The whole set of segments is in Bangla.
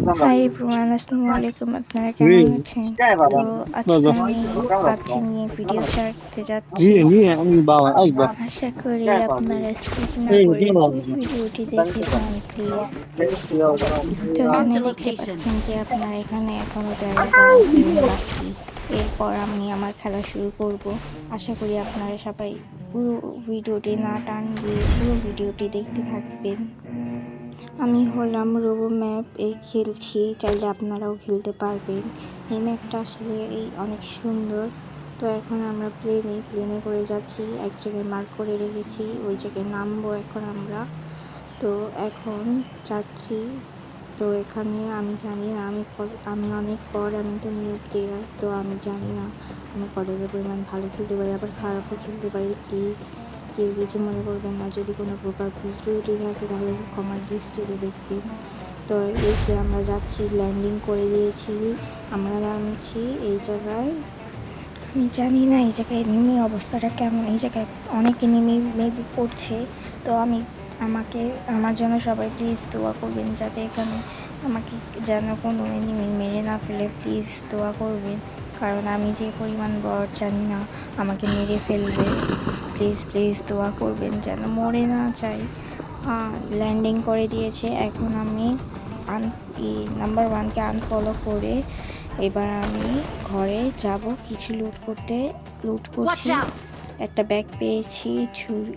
হাই এভরিওয়ান, আসসালামু আলাইকুম। আপনারা কেমন আছেন? তো আজকে আমি পাবজি নিয়ে ভিডিও ছাড়তে যাচ্ছি। আশা করি আপনারা স্কিপ না করে ফুল ভিডিওটি দেখে যান প্লিজ। তো এখানে Marked a দেখতে location. পাচ্ছেন যে আপনার এখানে এখনো 13-12 সেকেন্ড বাকি। এরপর আমি আমার খেলা শুরু করব। আশা করি আপনারা সবাই পুরো ভিডিওটি না টান দিয়ে পুরো ভিডিওটি দেখতে থাকবেন। আমি হলাম রোবো ম্যাপ খেলছি, চাইলে আপনারাও খেলতে পারবেন। এই ম্যাপটা আসলে অনেক সুন্দর। তো এখন আমরা প্লেনে করে যাচ্ছি, এক জায়গায় মার্ক করে রেখেছি, ওই জায়গায় নামবো এখন আমরা। তো এখন যাচ্ছি। তো এখানে আমি জানি না আমি অনেক পর, আমি তো নিউ প্লেয়ার, তো আমি জানি না আমি কতটা পরিমাণ ভালো খেলতে পারি, আবার খারাপও খেলতে পারি। প্লিজ কেউ কিছু মনে করবেন না, যদি কোনো প্রকার ভুল ত্রুটি থাকে তাহলে ক্ষমার দৃষ্টিতে দেখবেন। তো এই যে আমরা যাচ্ছি, ল্যান্ডিং করে দিয়েছি, আমরা নামছি এই জায়গায়। আমি জানি না এই জায়গায় এনিমির অবস্থাটা কেমন, এই জায়গায় অনেক এনিমি মেবি পড়ছে। তো আমার জন্য সবাই প্লিজ দোয়া করবেন, যাতে এখানে আমাকে যেন কোনো এনিমি মেরে না ফেলে। প্লিজ দোয়া করবেন, কারণ আমি যে পরিমাণ বড় জানি না, আমাকে মেরে ফেলবে। প্লিজ প্লিজ দোয়া করবেন যেন মরে না যাই। ল্যান্ডিং করে দিয়েছে, এখন আমি নাম্বার 1কে আনফলো করে এবার আমি ঘরে যাব কিছু লুট Watch করছি। out! একটা ব্যাগ পেয়েছি,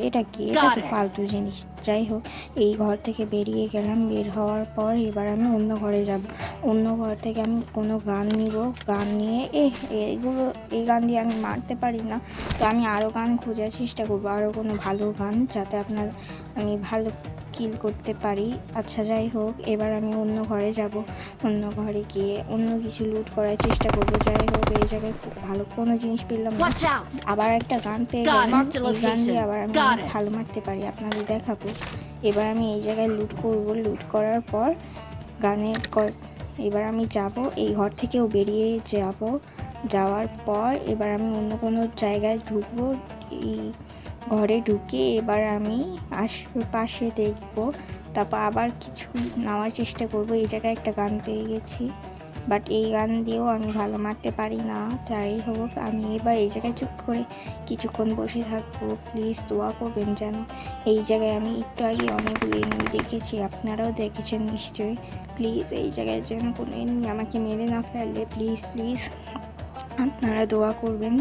এটা কি, এটা Got তো it. ফালতু জিনিস। যাই হোক, এই ঘর থেকে বেরিয়ে গেলাম। বের হওয়ার পর এবার আমি অন্য ঘরে যাব। অন্য ঘর থেকে আমি কোনো গান নিব, গান নিয়ে এই গান দিয়ে আমি মারতে পারি না, তো আমি আরও গান খোঁজার চেষ্টা করবো, আরও কোনো ভালো গান, যাতে আমি ভালো কিল করতে পারি। আচ্ছা যাই হোক, এবার আমি অন্য ঘরে যাব। অন্য ঘরে গিয়ে অন্য কিছু লুট করার চেষ্টা করবো। যাই হোক, এই জায়গায় খুব ভালো কোনো জিনিস পেলাম না, Watch out! আবার একটা গান পেয়ে God, গেলাম। marked a এই গান দিয়ে location. আবার আমি Got অনেক it. ভালো মারতে পারি, আপনাদের দেখাবো। এবার আমি এই জায়গায় লুট করব, লুট করার পর এবার আমি যাব এই ঘর থেকেও বেরিয়ে যাব। যাওয়ার পর এবার আমি অন্য কোনো জায়গায় ঢুকবো। এই ঘরে ঢুকে এবার আমি আশেপাশে দেখব, তারপর আবার কিছু নেওয়ার চেষ্টা করব। এই জায়গায় একটা গান পেয়ে গেছি, বাট এই গান দিয়েও আমি ভালো মারতে পারি না। যাই হোক, আমি এবার এই জায়গায় চুপ করে কিছুক্ষণ বসে থাকবো। প্লিজ দোয়া করবেন যেন এই জায়গায়, আমি একটু আগে অনেকগুলো এনিমি দেখেছি, আপনারাও দেখেছেন নিশ্চয়ই। প্লিজ এই জায়গায় যেন কোনো এনিমি আমাকে মেরে না ফেলে। প্লিজ প্লিজ আপনারা দোয়া করবেন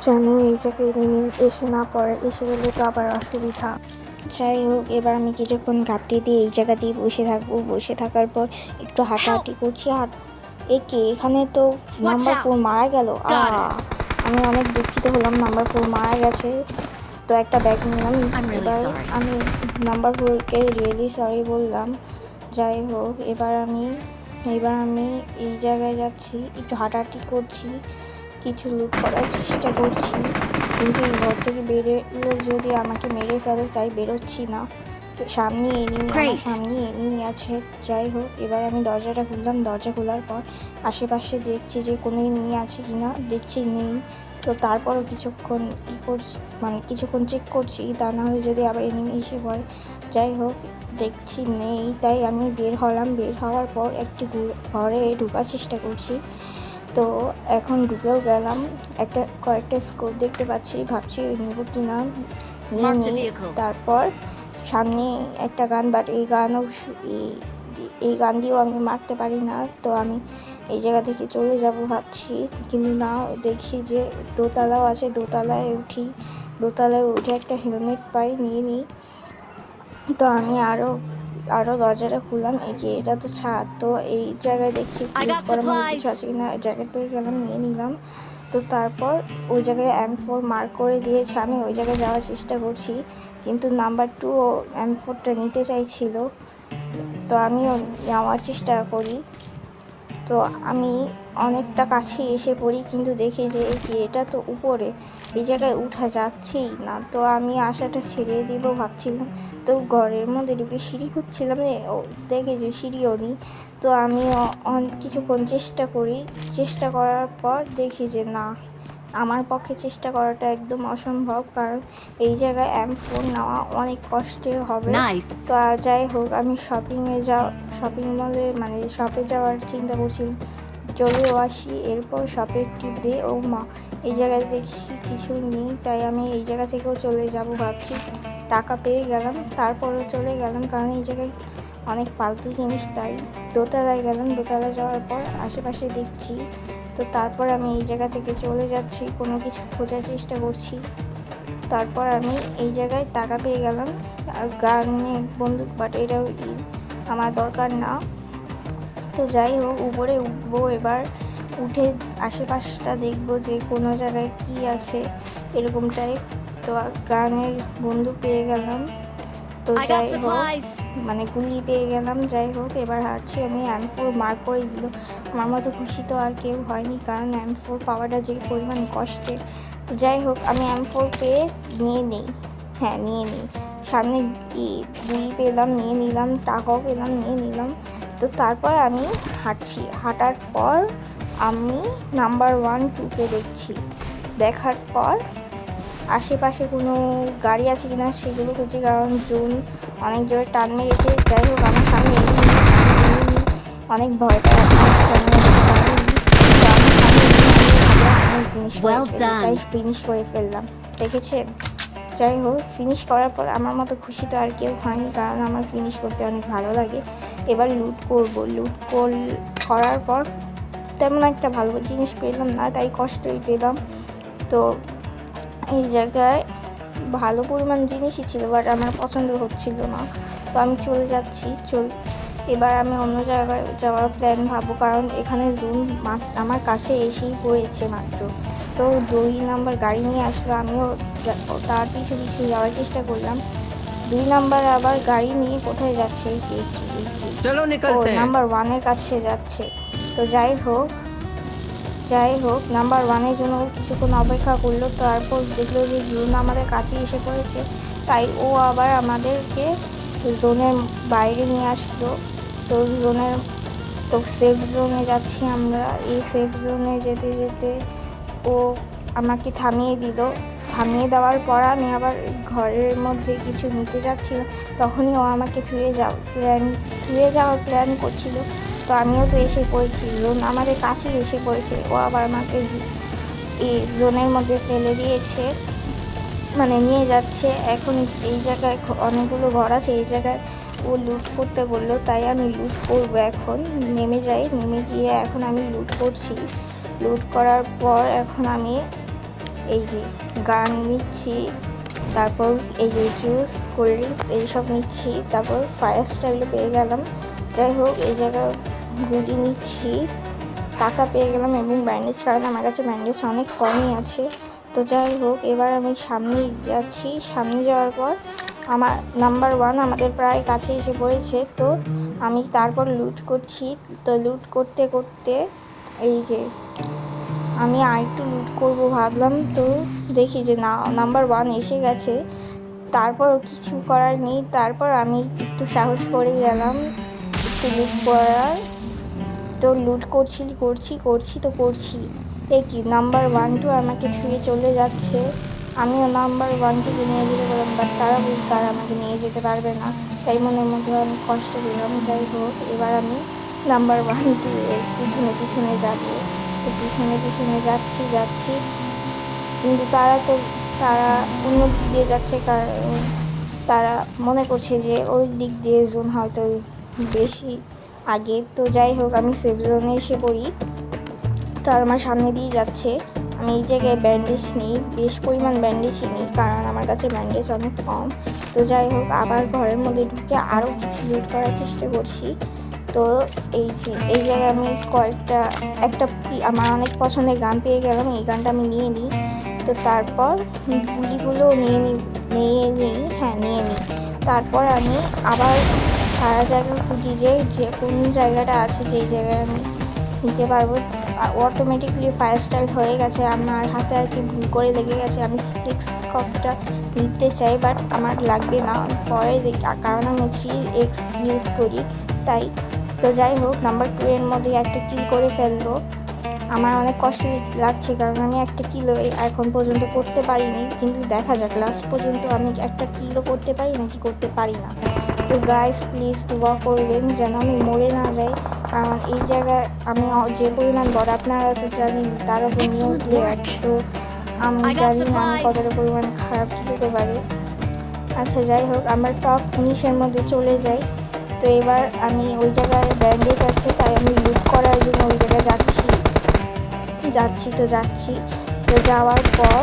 যেন এই জায়গায় এনিমি এসে না পড়ে, এসে গেলে তো আবার অসুবিধা। যাই হোক, এবার আমি কিছুক্ষণ ঘাপটি দিয়ে এই জায়গা দিয়ে বসে থাকবো। বসে থাকার পর একটু হাঁটাহাঁটি করছি। এখানে তো Watch নাম্বার 4 out! মারা গেল। Got it. আমি অনেক দুঃখিত হলাম, নাম্বার 4 মারা গেছে। তো একটা ব্যাগ নিলাম। I'm really এবার sorry. আমি নাম্বার 4কে রিয়েলি সরি বললাম। যাই হোক, এবার আমি এই জায়গায় যাচ্ছি, একটু হাঁটাহাঁটি করছি, কিছু লুট করার চেষ্টা করছি, কিন্তু এই ঘর থেকে বেরোলে যদি আমাকে মেরে ফেলে, তাই বেরোচ্ছি না। তো আমার Great. সামনে এনিমি আছে। যাই হোক, এবার আমি দরজাটা খুললাম। দরজা খোলার পর আশেপাশে দেখছি যে কোনো এনিমি আছে কি না, দেখছি নেই। তো তারপরও কিছুক্ষণ চেক করছি, তা না হলে যদি আবার এনিমি এসে পড়ে। যাই হোক, দেখছি নেই, তাই আমি বের হলাম। বের হওয়ার পর একটি ঘরে ঢোকার চেষ্টা করছি। তো এখন ঢুকেও গেলাম। কয়েকটা স্কোপ দেখতে পাচ্ছি, ভাবছি নেব কি না, নিয়ে Marked a নিই। vehicle. তারপর সামনে একটা গান, বাট এই গান দিয়েও আমি মারতে পারি না। তো আমি এই জায়গা থেকে চলে যাব ভাবছি, কিন্তু না, দেখি যে দোতলাও আছে, দোতলায় উঠে একটা হেলমেট পাই, নিয়ে নিই। তো আমি আরও দরজাটা খুললাম, এটা তো ছাদ। তো এই জায়গায় দেখছি I লুট got করার মতো কিছু supplies. আছে কিনা, জ্যাকেট পেয়ে গেলাম, নিয়ে নিলাম। তো তারপর ওই জায়গায় M4 মার্ক করে দিয়েছে, আমি ওই জায়গায় যাওয়ার চেষ্টা করছি, কিন্তু নাম্বার 2 M4টা নিতে চাইছিল। তো আমিও নেওয়ার চেষ্টা করি। তো আমি অনেকটা কাছে এসে পড়ি, কিন্তু দেখি যে এটা তো উপরে, এই জায়গায় উঠা যাচ্ছেই না। তো আমি আশাটা ছেড়ে দিব ভাবছিলাম। তো ঘরের মধ্যে ঢুকে সিঁড়ি খুঁজছিলাম, দেখি যে সিঁড়িও নেই। তো আমি কিছুক্ষণ চেষ্টা করার পর দেখি যে না, আমার পক্ষে চেষ্টা করাটা একদম অসম্ভব, কারণ এই জায়গায় M4 নেওয়া অনেক কষ্টের হবে। তো যাই হোক, আমি শপিং মলে মানে শপে যাওয়ার চিন্তা করছি, চলেও আসি। এরপর শপের টিপ দিয়ে ও মা, এই জায়গায় দেখি কিছু নেই, তাই আমি এই জায়গা থেকেও চলে যাব ভাবছি। টাকা পেয়ে গেলাম, তারপরেও চলে গেলাম, কারণ এই জায়গায় অনেক ফালতু জিনিস। তাই দোতলায় গেলাম, দোতলা যাওয়ার পর আশেপাশে দেখছি। তো তারপর আমি এই জায়গা থেকে চলে যাচ্ছি, কোনো কিছু খোঁজার চেষ্টা করছি। তারপর আমি এই জায়গায় টাকা পেয়ে গেলাম আর গানে বন্দুক, বাট এটাও আমার দরকার না। তো যাই হোক, উপরে উঠবো এবার, উঠে আশেপাশটা দেখবো যে কোনো জায়গায় কি আছে এরকম টাইপ। তো গানের বন্দুক পেয়ে গেলাম, তো যাই হোক মানে গুলি পেয়ে গেলাম। যাই হোক, এবার হাঁটছি আমি। M4 মার্ক করে দিল, আমার মতো খুশি তো আর কেউ হয়নি, কারণ M4 পাওয়াটা যে পরিমাণ কষ্টের। তো যাই হোক, আমি M4 পেয়ে নিয়ে নিই, হ্যাঁ নিয়ে নিই। সামনে গুলি পেলাম, নিয়ে নিলাম, টাকাও পেলাম, নিয়ে নিলাম। তো তারপর আমি হাঁটছি, হাঁটার পর আমি নাম্বার 1, 2কে দেখছি। দেখার পর আশেপাশে কোনো গাড়ি আছে কিনা সেগুলো খুঁজি, কারণ জোন অনেক জোরে টান মেরেছে। যাই হোক, আমার সামনে অনেক ভয় পায় তাই ফিনিশ করে ফেললাম, দেখেছেন? যাই হোক, ফিনিশ করার পর আমার মতো খুশি তো আর কেউ হয়নি, কারণ আমার ফিনিশ করতে অনেক ভালো লাগে। এবার লুট করব, করার পর তেমন একটা ভালো জিনিস পেলাম না, তাই কষ্টই পেলাম। তো এই জায়গায় ভালো পরিমাণ জিনিসই ছিল, বাট আমার পছন্দ হচ্ছিল না, তো আমি চলে যাচ্ছি। এবার আমি অন্য জায়গায় যাওয়ার প্ল্যান ভাববো, কারণ এখানে জুন আমার কাছে এসেই পড়েছে মাত্র। তো 2 নাম্বার গাড়ি নিয়ে আসলো, আমিও তার পিছু পিছু যাওয়ার চেষ্টা করলাম। 2 নাম্বার আবার গাড়ি নিয়ে কোথায় যাচ্ছে? নাম্বার 1-এর কাছে যাচ্ছে। তো যাই হোক নাম্বার 1-এর জন্য কিছুক্ষণ অপেক্ষা করলো, তারপর দেখলো যে জোন আমাদের কাছে এসে পড়েছে, তাই ও আবার আমাদেরকে জোনের বাইরে নিয়ে আসলো। তো সেফ জোনে যাচ্ছি আমরা। এই সেফ জোনে যেতে যেতে ও আমাকে থামিয়ে দিল। থামিয়ে দেওয়ার পর আমি আবার ঘরের মধ্যে কিছু নিতে যাচ্ছিলাম, তখনই ও আমাকে থুয়ে যাওয়ার প্ল্যান করছিল। তো আমিও তো এসে পড়েছি, জোন আমাদের কাছেই এসে পড়েছে। ও আবার আমাকে এই জোনের মধ্যে ফেলে দিয়েছে, মানে নিয়ে যাচ্ছে। এখন এই জায়গায় অনেকগুলো ঘর আছে, এই জায়গায় ও লুট করতে বললো, তাই আমি লুট করবো। এখন নেমে গিয়ে এখন আমি লুট করছি। লুট করার পর এখন আমি এই যে গান নিচ্ছি, তারপর এই যে জুস, কোল্ড ড্রিঙ্কস এইসব নিচ্ছি, তারপর ফায়ার স্টাইলও পেয়ে গেলাম। যাই হোক, এই জায়গায় গুলি নিচ্ছি, টাকা পেয়ে গেলাম এবং ব্যান্ডেজ, কারণ আমার কাছে ব্যান্ডেজ অনেক কমই আছে। তো যাই হোক, এবার আমি সামনে যাচ্ছি। সামনে যাওয়ার পর আমার নাম্বার 1 আমাদের প্রায় কাছে এসে পড়েছে। তো আমি তারপর লুট করছি। তো লুট করতে করতে এই যে আমি আরেকটু লুট করবো ভাবলাম, তো দেখি যে নাম্বার 1 এসে গেছে। তারপরও কিছু করার নেই, তারপর আমি একটু সাহস করে গেলাম একটু লুট করার। তো লুট করছি কি নাম্বার 1, 2 আমাকে ছুঁয়ে চলে যাচ্ছে। আমিও নাম্বার 1, 2কে নিয়ে যেতে পারলাম, বাট তারা আমাকে নিয়ে যেতে পারবে না, তাই মনের মধ্যে আমি কষ্ট পেলাম। যাই হোক, এবার আমি নাম্বার 1, 2 এর পিছনে যাবো। তো পিছনে যাচ্ছি, কিন্তু তারা অন্য দিক দিয়ে যাচ্ছে, কারণ তারা মনে করছে যে ওই দিক দিয়ে জোন হয়তো বেশি আগে। তো যাই হোক, আমি সেফ জোনে এসে পড়ি। তার আমার সামনে দিয়ে যাচ্ছে। আমি এই জায়গায় ব্যান্ডেজ নিই, বেশ পরিমাণ ব্যান্ডেজই নিই, কারণ আমার কাছে ব্যান্ডেজ অনেক কম। তো যাই হোক, আবার ঘরের মধ্যে ঢুকে আরও কিছু লুট করার চেষ্টা করছি। তো এই জায়গায় আমি একটা আমার অনেক পছন্দের গান পেয়ে গেলাম, এই গানটা আমি নিয়ে নিই। তো তারপর গুলিগুলো নিয়ে নিই। তারপর আমি আবার সারা জায়গা খুঁজি যে কোন জায়গাটা আছে যেই জায়গায় আমি নিতে পারবো। অটোমেটিকলি ফায়ার স্টাইল হয়ে গেছে, আমার হাতে আর কি ভুল করে লেগে গেছে। আমি 6 কপটা নিতে চাই, বাট আমার লাগবে না, পরে দেখি, কারণ আমি 3x ইউজ করি তাই। তো যাই হোক, নাম্বার 2 এর মধ্যে একটা কিল করে ফেললো। আমার অনেক কষ্ট লাগছে কারণ আমি একটা কিলো এখন পর্যন্ত করতে পারিনি, কিন্তু দেখা যাক লাস্ট পর্যন্ত আমি একটা কিলো করতে পারি নাকি করতে পারি না। তো গাইস প্লিজ দোয়া করবেন যেন আমি মরে না যাই, কারণ এই জায়গায় আমি যে পরিমাণ বড় আপনারা তো জানেন, তার উপর নিউ প্লেয়ার। তো আমি জানি না আমি কতটা পরিমাণ খারাপ খেলতে পারি। আচ্ছা যাই হোক, আমরা টপ 19-এর মধ্যে চলে যাই। তো এবার আমি ওই জায়গায় ব্যান্ডেজ আছে তাই আমি লুট করার জন্য ওই জায়গায় যাচ্ছি। তো যাওয়ার পর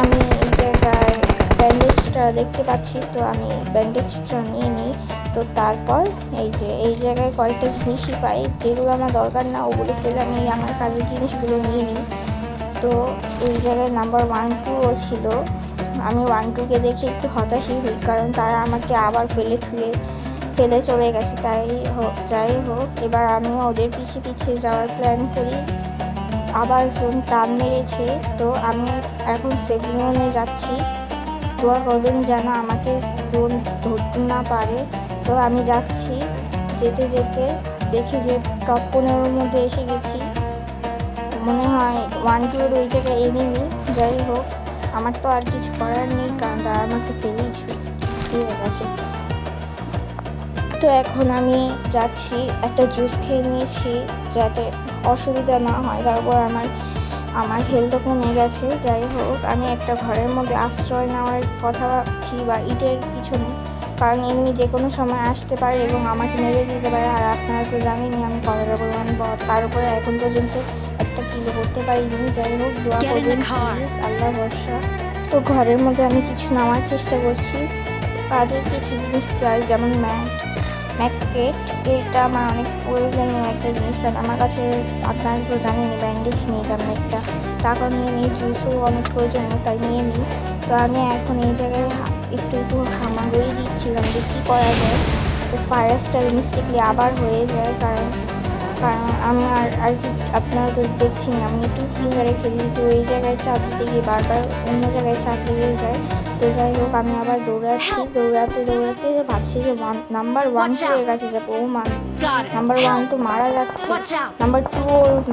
আমি এই জায়গায় ব্যান্ডেজটা দেখতে পাচ্ছি, তো আমি ব্যান্ডেজটা নিয়ে নিই। তো তারপর এই জায়গায় কয়েকটা জিনিসই পাই যেগুলো আমার দরকার না, ওগুলো ফেলে আমি আমার কাজের জিনিসগুলো নিয়ে নিই। তো এই জায়গায় নাম্বার 1-2ও ছিল। আমি 1-2কে দেখে একটু হতাশই হই, কারণ তারা আমাকে আবার ফেলে চলে গেছে। যাই হোক এবার আমি ওদের পিছিয়ে যাওয়ার প্ল্যান করি। আবার জোন টান মেরেছে, তো আমি এখন সেফ জোনে যাচ্ছি। দোয়া করবেন যেন আমাকে জোন ধরতে না পারে। তো আমি যাচ্ছি, যেতে দেখি যে টপ 15-এর মধ্যে এসে গেছি। মনে হয় 1-2-এর ওই জায়গায় এনিমি। যাই হোক আমার তো আর কিছু করার নেই, কারণ তারা আমাকে ফেলেই ছুটে গেছে। তো এখন আমি যাচ্ছি, একটা জুস খেয়ে নিয়েছি যাতে অসুবিধা না হয়, তারপর আমার হেলথও কমে গেছে। যাই হোক আমি একটা ঘরের মধ্যে আশ্রয় নেওয়ার কথা ভাবছি, বা ইটের পিছনে, কারণ এমনি যে কোনো সময় আসতে পারে এবং আমাকে মেরে দিতে পারে। আর আপনারা তো জানেনই আমি কতটা পরিমাণ তার উপরে এখন পর্যন্ত একটা কিলো করতে পারিনি। যাই হোক দোয়া করবেন প্লিজ, আল্লাহ ভরসা। তো ঘরের মধ্যে আমি কিছু নেওয়ার চেষ্টা করছি, কাজের কিছু জিনিস প্রায়, যেমন ম্যাককেট, এটা আমার অনেক প্রয়োজনীয় একটা জিনিস, কারণ আমার কাছে আপনারা তো জানেনি ব্যান্ডেজ নিই, তেমন একটা টাকা নিয়ে নিই, জুসও অনেক প্রয়োজনীয় তাই নিয়ে নিই। তো আমি এখন এই জায়গায় একটু হামাগুড়ি দিচ্ছিলাম যে কী করা যায়। তো ফায়ার স্টাইল মিস্টেকলি আবার হয়ে যায়, কারণ আমি আর কি আপনারা তো দেখছেন আমি একটু ফিঙ্গারে খেলি, তো এই জায়গায় চাপ দিতে গিয়ে বারবার অন্য জায়গায় চাপ লেগে যায়। তো যাই হোক আমি আবার দৌড়াতে ভাবছি যে নাম্বার 1-2-এর কাছে যাবো। নাম্বার 1 তো মারা যাচ্ছে, নাম্বার 2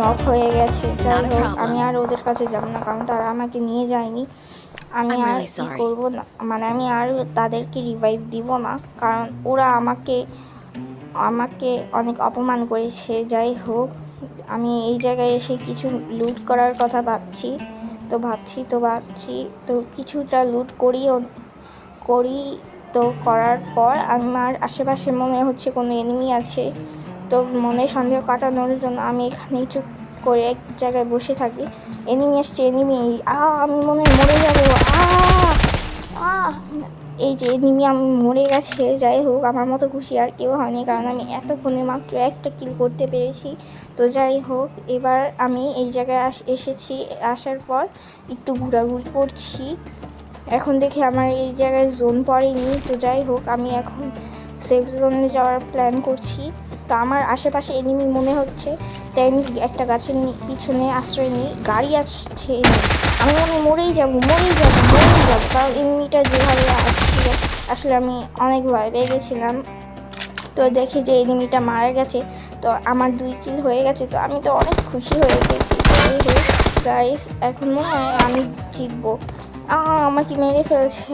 নক হয়ে গেছে। যাই হোক আমি আর ওদের কাছে যাবো না, কারণ তারা আমাকে নিয়ে যায়নি। আমি আর কি করবো না, মানে আমি আর তাদেরকে রিভাইভ দিব না, কারণ ওরা আমাকে অনেক অপমান করেছে। যাই হোক আমি এই জায়গায় এসে কিছু লুট করার কথা ভাবছি। তো কিছুটা লুট করি। তো করার পর আমার আশেপাশে মনে হচ্ছে কোনো এনিমি আছে। তো মনে সন্দেহ কাটানোর জন্য আমি এখানে চুপ করে এক জায়গায় বসে থাকি। এনিমি আসছে, আমি মনে হয় মরে যাবো। এই যে এনিমি আমি মরে গেছে। যাই হোক আমার মতো খুশি আর কেউ হয়নি, কারণ আমি এতক্ষণে মাত্র একটা কিল করতে পেরেছি। তো যাই হোক এবার আমি এই জায়গায় এসেছি, আসার পর একটু ঘোরাঘুরি করছি। এখন দেখি আমার এই জায়গায় জোন পড়েনি। তো যাই হোক আমি এখন সেফ জোনে যাওয়ার প্ল্যান করছি। তো আমার আশেপাশে এনিমি মনে হচ্ছে, তাই আমি একটা গাছের পিছনে আশ্রয় নিই। গাড়ি আসছে, আমি মরেই যাবো, কারণ এনিমিটা যেভাবে আসছিল আসলে আমি অনেক ভয় পেয়ে গেছিলাম। তো দেখি যে এনিমিটা মারা গেছে, তো আমার 2 কিল হয়ে গেছে। তো আমি তো অনেক খুশি হয়ে গেছি। গাইস এখন মনে হয় আমি জিতবো। আমাকে মেরে ফেলছে।